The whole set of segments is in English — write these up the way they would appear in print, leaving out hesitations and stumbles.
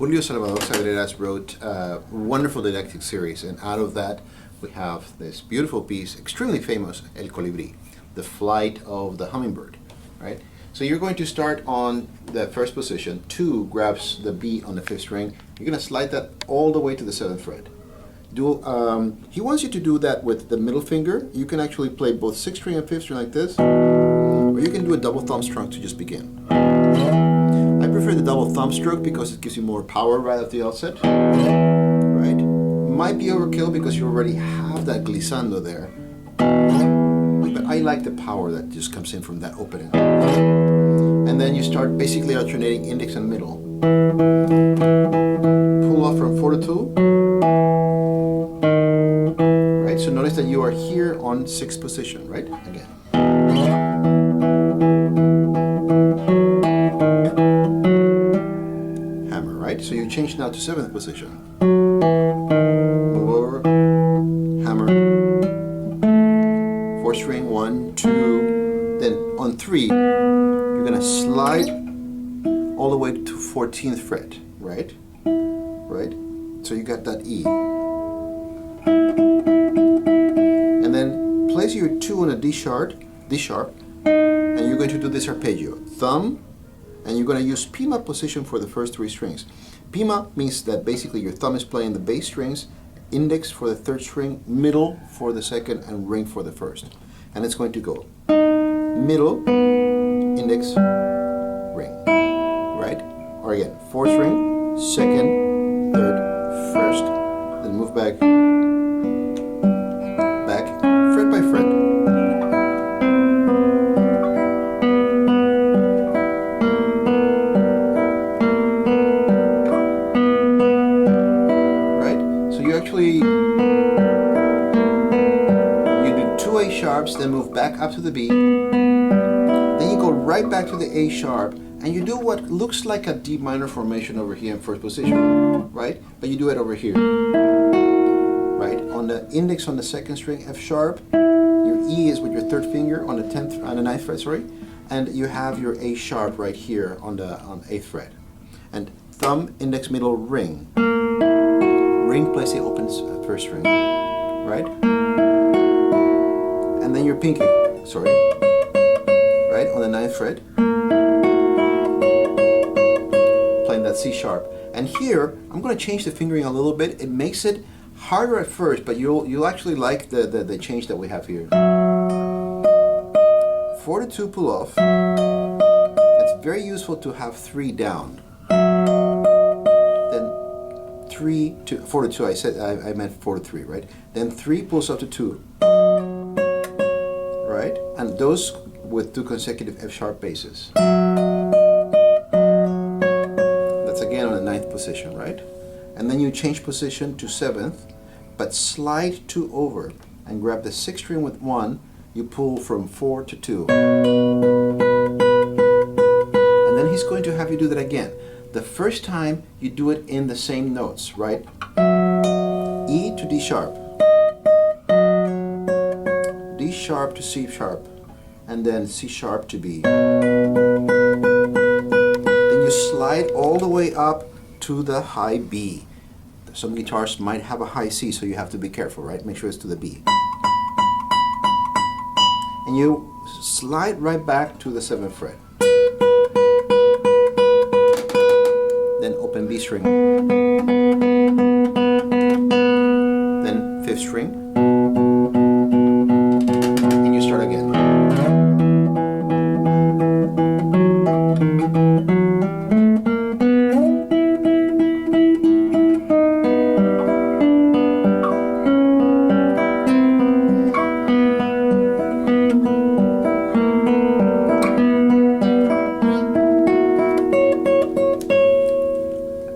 Julio Salvador Sagreras wrote a wonderful didactic series, and out of that we have this beautiful piece, extremely famous, El Colibri, the flight of the hummingbird, right? So you're going to start on the first position. 2 grabs the B on the 5th string. You're going to slide that all the way to the 7th fret. He wants you to do that with the middle finger. You can actually play both 6th string and 5th string like this, or you can do a double thumb stroke to just begin. I prefer the double thumb stroke because it gives you more power right at the outset, right? Might be overkill because you already have that glissando there, but I like the power that just comes in from that opening. And then you start basically alternating index and middle. Pull off from 4 to 2. Right, so notice that you are here on 6th position, right? Again. Hammer, right? So you change now to 7th position. Move over, hammer. 4th string, 1, 2. Then on 3, you're gonna slide all the way to 14th fret, right? Right? So you got that E. And then place your 2 on a D sharp, and you're going to do this arpeggio. Thumb, and you're going to use Pima position for the first 3 strings. Pima means that basically your thumb is playing the bass strings, index for the 3rd string, middle for the 2nd, and ring for the 1st. And it's going to go middle, index, ring, right? Or again, 4th string, 2nd, 3rd, 1st, then move back, fret by fret. Right? So you actually, you do 2 A sharps, then move back up to the B, then you go right back to the A sharp, and you do what looks like a D minor formation over here in 1st position, right? But you do it over here, right? On the index on the 2nd string, F sharp, your E is with your 3rd finger on the 9th fret, sorry, and you have your A sharp right here on 8th fret. And thumb, index, middle, ring. Ring plays the open 1st string, right? And then your pinky, sorry, right, on the 9th fret. That C sharp. And here I'm going to change the fingering a little bit. It makes it harder at first, but you'll actually like the change that we have here. 4 to 2 pull off. It's very useful to have 3 down. Then 4 to 2. I meant 4 to 3, right? Then 3 pulls up to 2, right? And those with 2 consecutive F sharp basses. Again on the 9th position, right? And then you change position to 7th, but slide 2 over and grab the 6th string with 1. You pull from 4 to 2. And then he's going to have you do that again. The first time you do it in the same notes, right? E to D sharp, D sharp to C sharp, and then C sharp to B. Slide all the way up to the high B. Some guitars might have a high C, so you have to be careful, right? Make sure it's to the B. And you slide right back to the 7th fret. Then open B string. Then 5th string. And you start again.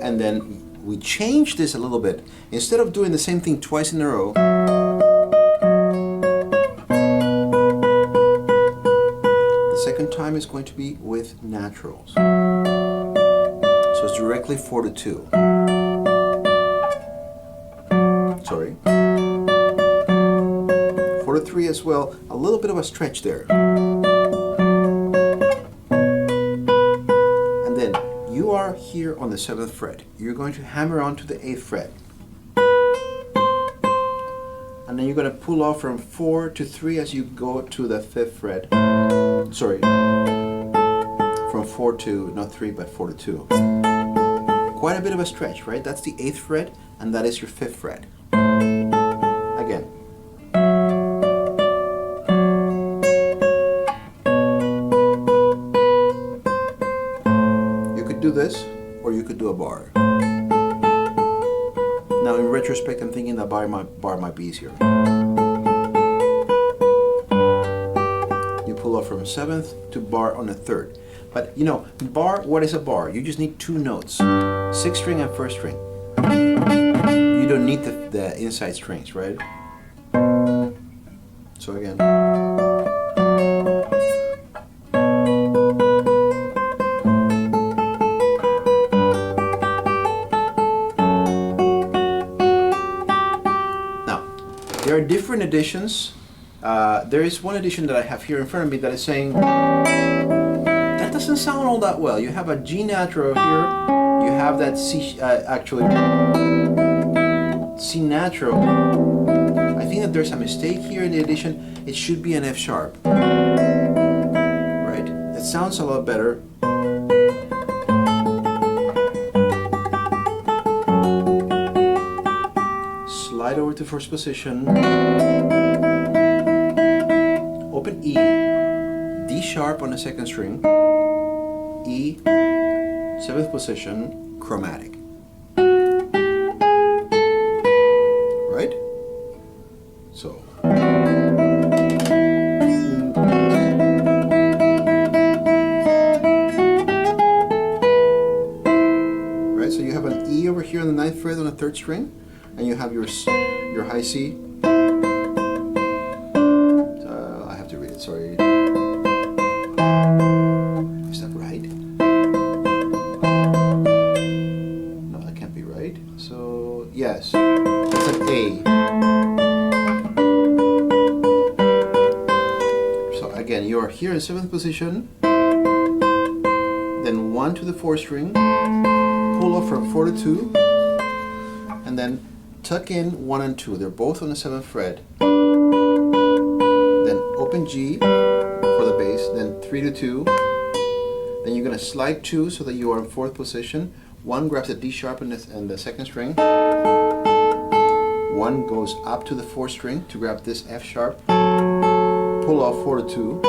And then we change this a little bit. Instead of doing the same thing twice in a row, the second time is going to be with naturals. So it's directly 4 to 2. Sorry. 4 to 3 as well. A little bit of a stretch there. And then You are here on the 7th fret. You're going to hammer onto the 8th fret. And then you're going to pull off from 4 to 3 as you go to the 5th fret. Sorry, from 4 to, not 3, but 4 to 2. Quite a bit of a stretch, right? That's the 8th fret, and that is your 5th fret. Again. You could do this, or you could do a bar. Now in retrospect, I'm thinking that bar might be easier. You pull off from 7th to bar on the 3rd. But you know, bar, what is a bar? You just need 2 notes, 6th string and 1st string. You don't need the inside strings, right? So again. There are different editions. There is one edition that I have here in front of me that is saying, that doesn't sound all that well. You have a G natural here, you have that C, actually, C natural. I think that there's a mistake here in the edition. It should be an F sharp. Right? It sounds a lot better. Slide over to 1st position, open E, D sharp on the 2nd string, E, 7th position, chromatic. Right? So. Right, so you have an E over here on the 9th fret on the 3rd string. And you have your high C. I have to read it, sorry. Is that right? No, that can't be right. So, yes, that's an A. So again, you are here in 7th position. Then 1 to the 4th string. Pull off from 4 to 2. And then tuck in 1 and 2. They're both on the 7th fret. Then open G for the bass. Then 3 to 2. Then you're going to slide 2 so that you are in 4th position. 1 grabs the D sharp and the 2nd string. 1 goes up to the 4th string to grab this F sharp. Pull off 4 to 2.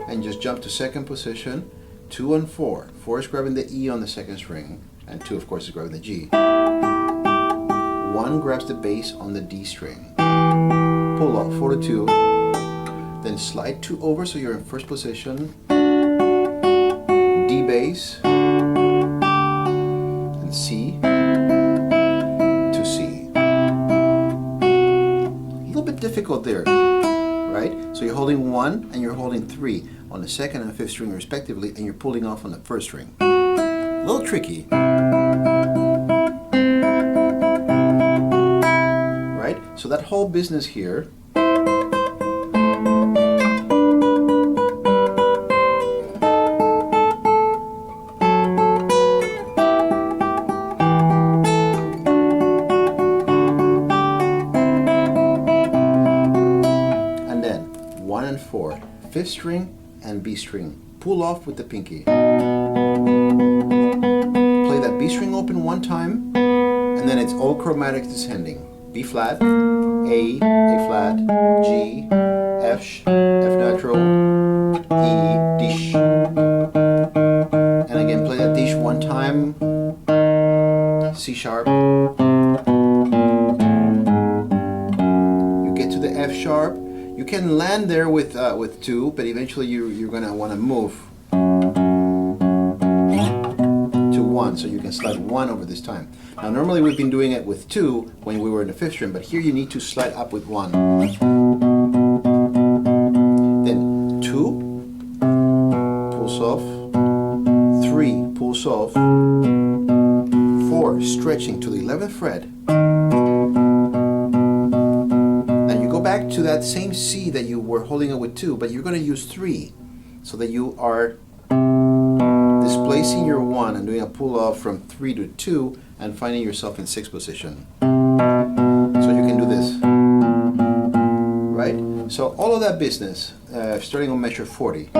And just jump to 2nd position. 2 and 4. 4 is grabbing the E on the 2nd string. And 2, of course, is grabbing the G. 1 grabs the bass on the D string. Pull off 4 to 2. Then slide 2 over so you're in 1st position. D bass. And C to C. A little bit difficult there, right? So you're holding 1 and you're holding 3 on the 2nd and 5th string respectively, and you're pulling off on the 1st string. A little tricky. So that whole business here, and then 1 and 4, 5th string and B string, pull off with the pinky. Play that B string open 1 time, and then it's all chromatic descending. B flat, A flat, G, F natural, E, D. And again, play that D 1 time, C sharp. You get to the F sharp. You can land there with 2, but eventually you're going to want to move to 1, so you can slide 1 over this time. Now normally we've been doing it with 2 when we were in the 5th string, but here you need to slide up with 1. Then 2 pulls off, 3 pulls off, 4 stretching to the 11th fret. Now you go back to that same C that you were holding it with 2, but you're going to use 3 so that you are displaying placing your 1 and doing a pull off from 3 to 2 and finding yourself in 6th position. So you can do this, right? So all of that business, starting on measure 40.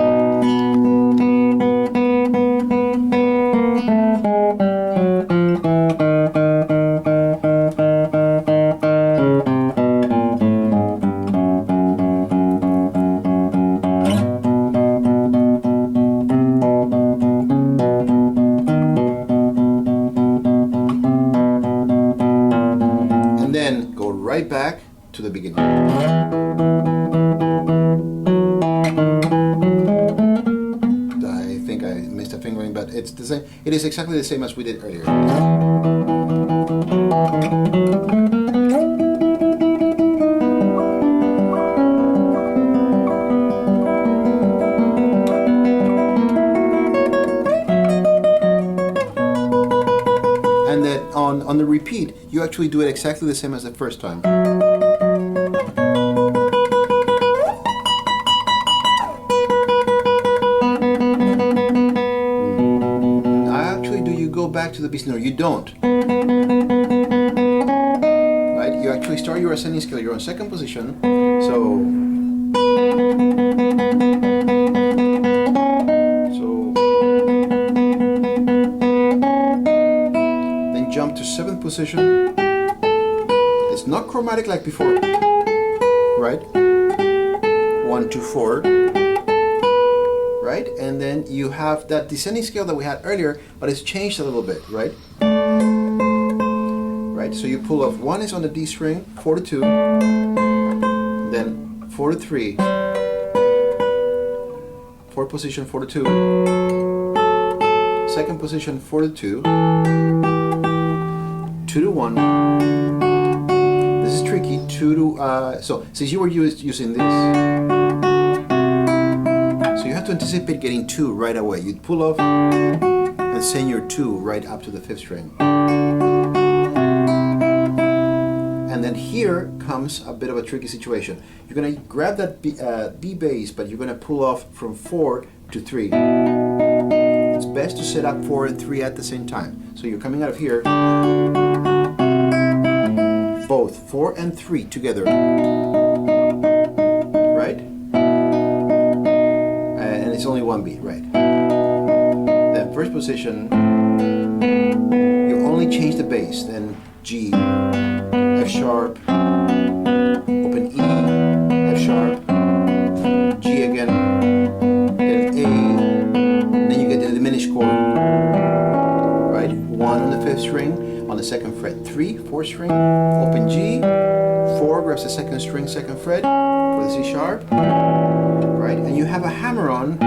Then go right back to the beginning. I think I missed a fingering, but it's the same. It is exactly the same as we did earlier. And then on the repeat, you actually do it exactly the same as the first time. Actually, do you go back to the beat? No, you don't. Right? You actually start your ascending scale. You're on 2nd position. So jump to 7th position. It's not chromatic like before, right? 1, 2, 4, right? And then you have that descending scale that we had earlier, but it's changed a little bit, right? Right, so you pull off 1 is on the D string, 4 to 2, then 4 to 3, 4th position, 4 to 2, 2nd position, 4 to 2, 2 to 1. This is tricky. 2 to so since you were using this, so you have to anticipate getting 2 right away. You'd pull off and send your 2 right up to the 5th string. And then here comes a bit of a tricky situation. You're gonna grab that B bass, but you're gonna pull off from 4 to 3. It's best to set up 4 and 3 at the same time. So you're coming out of here. Both 4 and 3 together, right? And it's only 1 beat, right? Then 1st position, you only change the bass. Then G, F sharp, open E, F sharp, G again, then A, then you get the diminished chord, right? 1 on the 5th string. On the 2nd fret, 3, 4th string, open G, 4 grabs the 2nd string, 2nd fret for the C sharp, right? And you have a hammer on,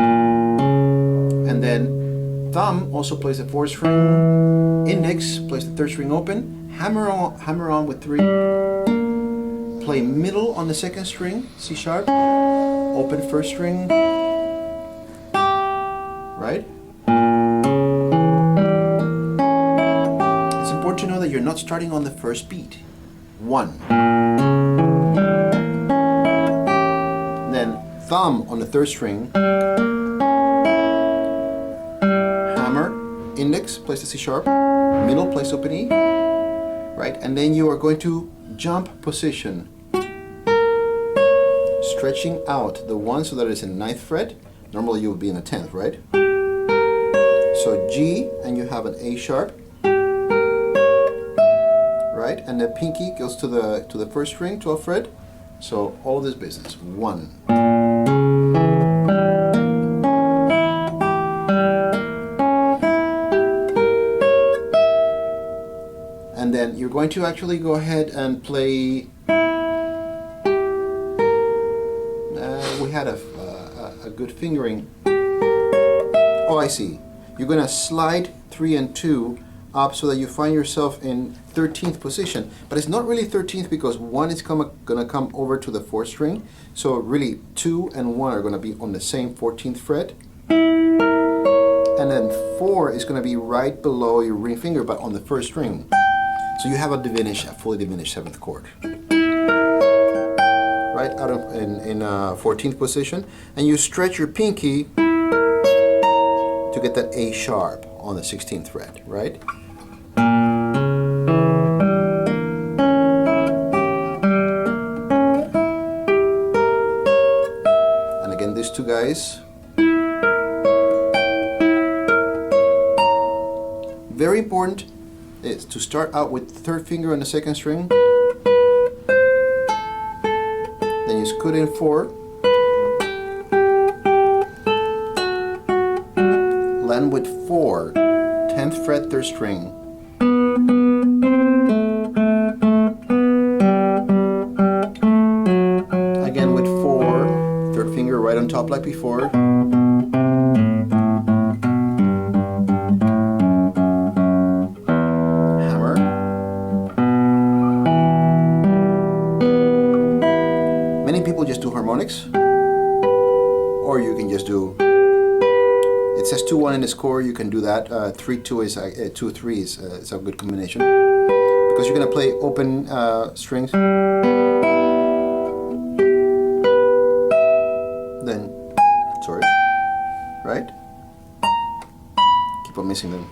and then thumb also plays the 4th string, index plays the 3rd string open, hammer on with 3, play middle on the 2nd string, C sharp, open 1st string, right? To know that you're not starting on the 1st beat. 1. Then thumb on the 3rd string, hammer, index plays the C sharp, middle plays open E, right? And then you are going to jump position, stretching out the 1 so that it's in the 9th fret. Normally you would be in the 10th, right? So G, and you have an A sharp. Right? And the pinky goes to the 1st string, 12th fret. So all of this business. 1. And then you're going to actually go ahead and play. We had a good fingering. Oh, I see. You're going to slide 3 and 2 up so that you find yourself in 13th position, but it's not really 13th because 1 is gonna come over to the 4th string, so really 2 and 1 are gonna be on the same 14th fret, and then 4 is gonna be right below your ring finger but on the 1st string, so you have a fully diminished 7th chord, right out of in 14th position, and you stretch your pinky to get that A sharp on the 16th fret, right? And again, these two guys. Very important is to start out with the third finger on the second string. Then you scoot in 4. Land with 4, 10th fret, 3rd string. Again with 4, 3rd finger right on top like before. Hammer. Many people just do harmonics, or you can just do. It says 2-1 in the score. You can do that. 3-2 is 2-3 is a good combination because you're gonna play open strings. Then, sorry, right? Keep on missing them.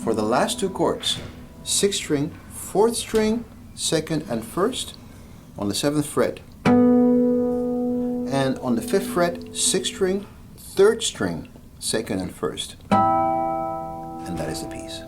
For the last two chords, 6th string, 4th string, 2nd and 1st on the 7th fret. And on the 5th fret, 6th string, 3rd string, 2nd and 1st. And that is the piece.